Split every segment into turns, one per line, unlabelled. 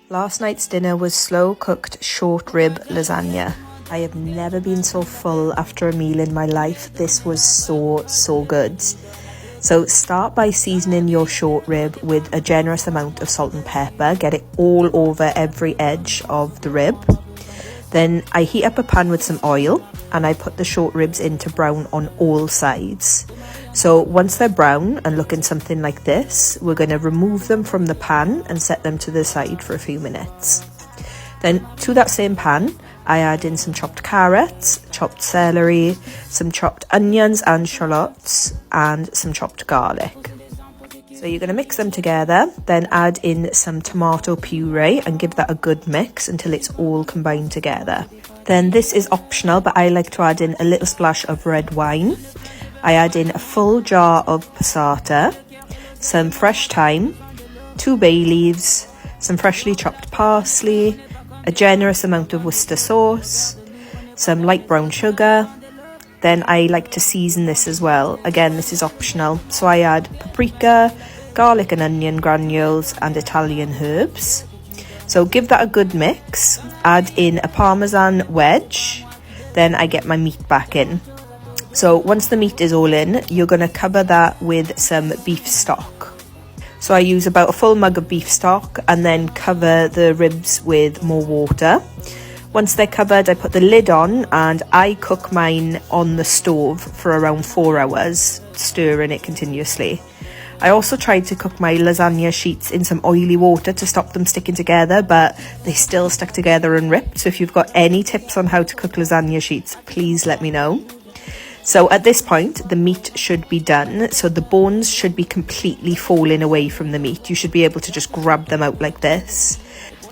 Last night's dinner was slow-cooked short rib lasagna. I have never been so full after a meal in my life. This was so good. So start by seasoning your short rib with a generous amount of salt and pepper. Get it all over every edge of the rib. Then I heat up a pan with some oil and I put the short ribs in to brown on all sides. So once they're brown and looking something like this, we're going to remove them from the pan and set them to the side for a few minutes. Then to that same pan, I add in some chopped carrots, chopped celery, some chopped onions and shallots, and some chopped garlic. So you're going to mix them together, then add in some tomato puree and give that a good mix until it's all combined together. Then this is optional, but I like to add in a little splash of red wine. I add in a full jar of passata, some fresh thyme, 2 bay leaves, some freshly chopped parsley, a generous amount of Worcester sauce, some light brown sugar. Then I like to season this as well. Again, this is optional. So I add paprika, garlic and onion granules and Italian herbs. So give that a good mix. Add in a parmesan wedge. Then I get my meat back in. So once the meat is all in, you're going to cover that with some beef stock. So I use about a full mug of beef stock and then cover the ribs with more water. Once they're covered, I put the lid on and I cook mine on the stove for around 4 hours, stirring it continuously. I also tried to cook my lasagna sheets in some oily water to stop them sticking together, but they still stuck together and ripped. So if you've got any tips on how to cook lasagna sheets, please let me know. So at this point, the meat should be done. So the bones should be completely falling away from the meat. You should be able to just grab them out like this.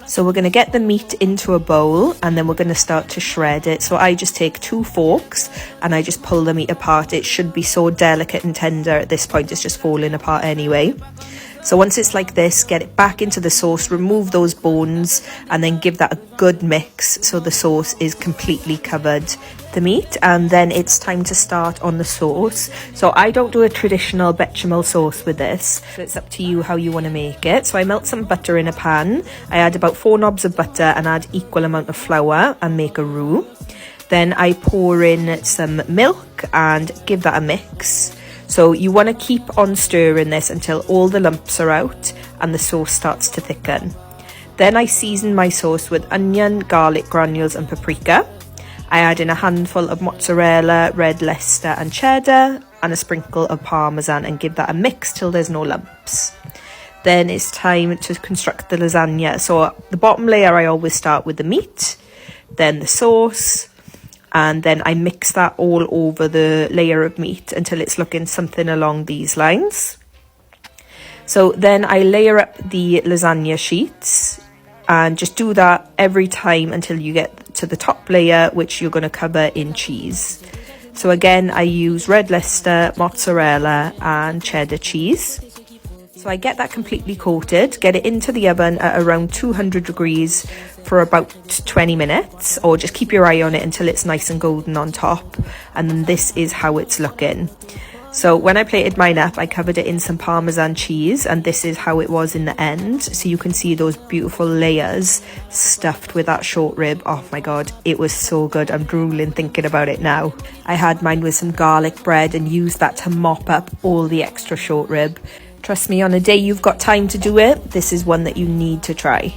So we're going to get the meat into a bowl and then we're going to start to shred it. So I just take 2 forks and I just pull the meat apart. It should be so delicate and tender at this point, it's just falling apart anyway. So once it's like this, get it back into the sauce, remove those bones and then give that a good mix so the sauce is completely covered the meat. And then it's time to start on the sauce. So I don't do a traditional bechamel sauce with this. So it's up to you how you want to make it. So I melt some butter in a pan. I add about 4 knobs of butter and add equal amount of flour and make a roux. Then I pour in some milk and give that a mix. So you want to keep on stirring this until all the lumps are out and the sauce starts to thicken. Then I season my sauce with onion, garlic granules and paprika. I add in a handful of mozzarella, red Leicester and cheddar and a sprinkle of parmesan and give that a mix till there's no lumps. Then it's time to construct the lasagna. So the bottom layer I always start with the meat, then the sauce, and then I mix that all over the layer of meat until it's looking something along these lines. So then I layer up the lasagna sheets and just do that every time until you get to the top layer, which you're going to cover in cheese. So again, I use red Leicester, mozzarella and cheddar cheese. So I get that completely coated, get it into the oven at around 200 degrees for about 20 minutes, or just keep your eye on it until it's nice and golden on top. And then this is how it's looking. So when I plated mine up, I covered it in some Parmesan cheese, and this is how it was in the end. So you can see those beautiful layers stuffed with that short rib. Oh my God, it was so good. I'm drooling thinking about it now. I had mine with some garlic bread and used that to mop up all the extra short rib. Trust me, on a day you've got time to do it, this is one that you need to try.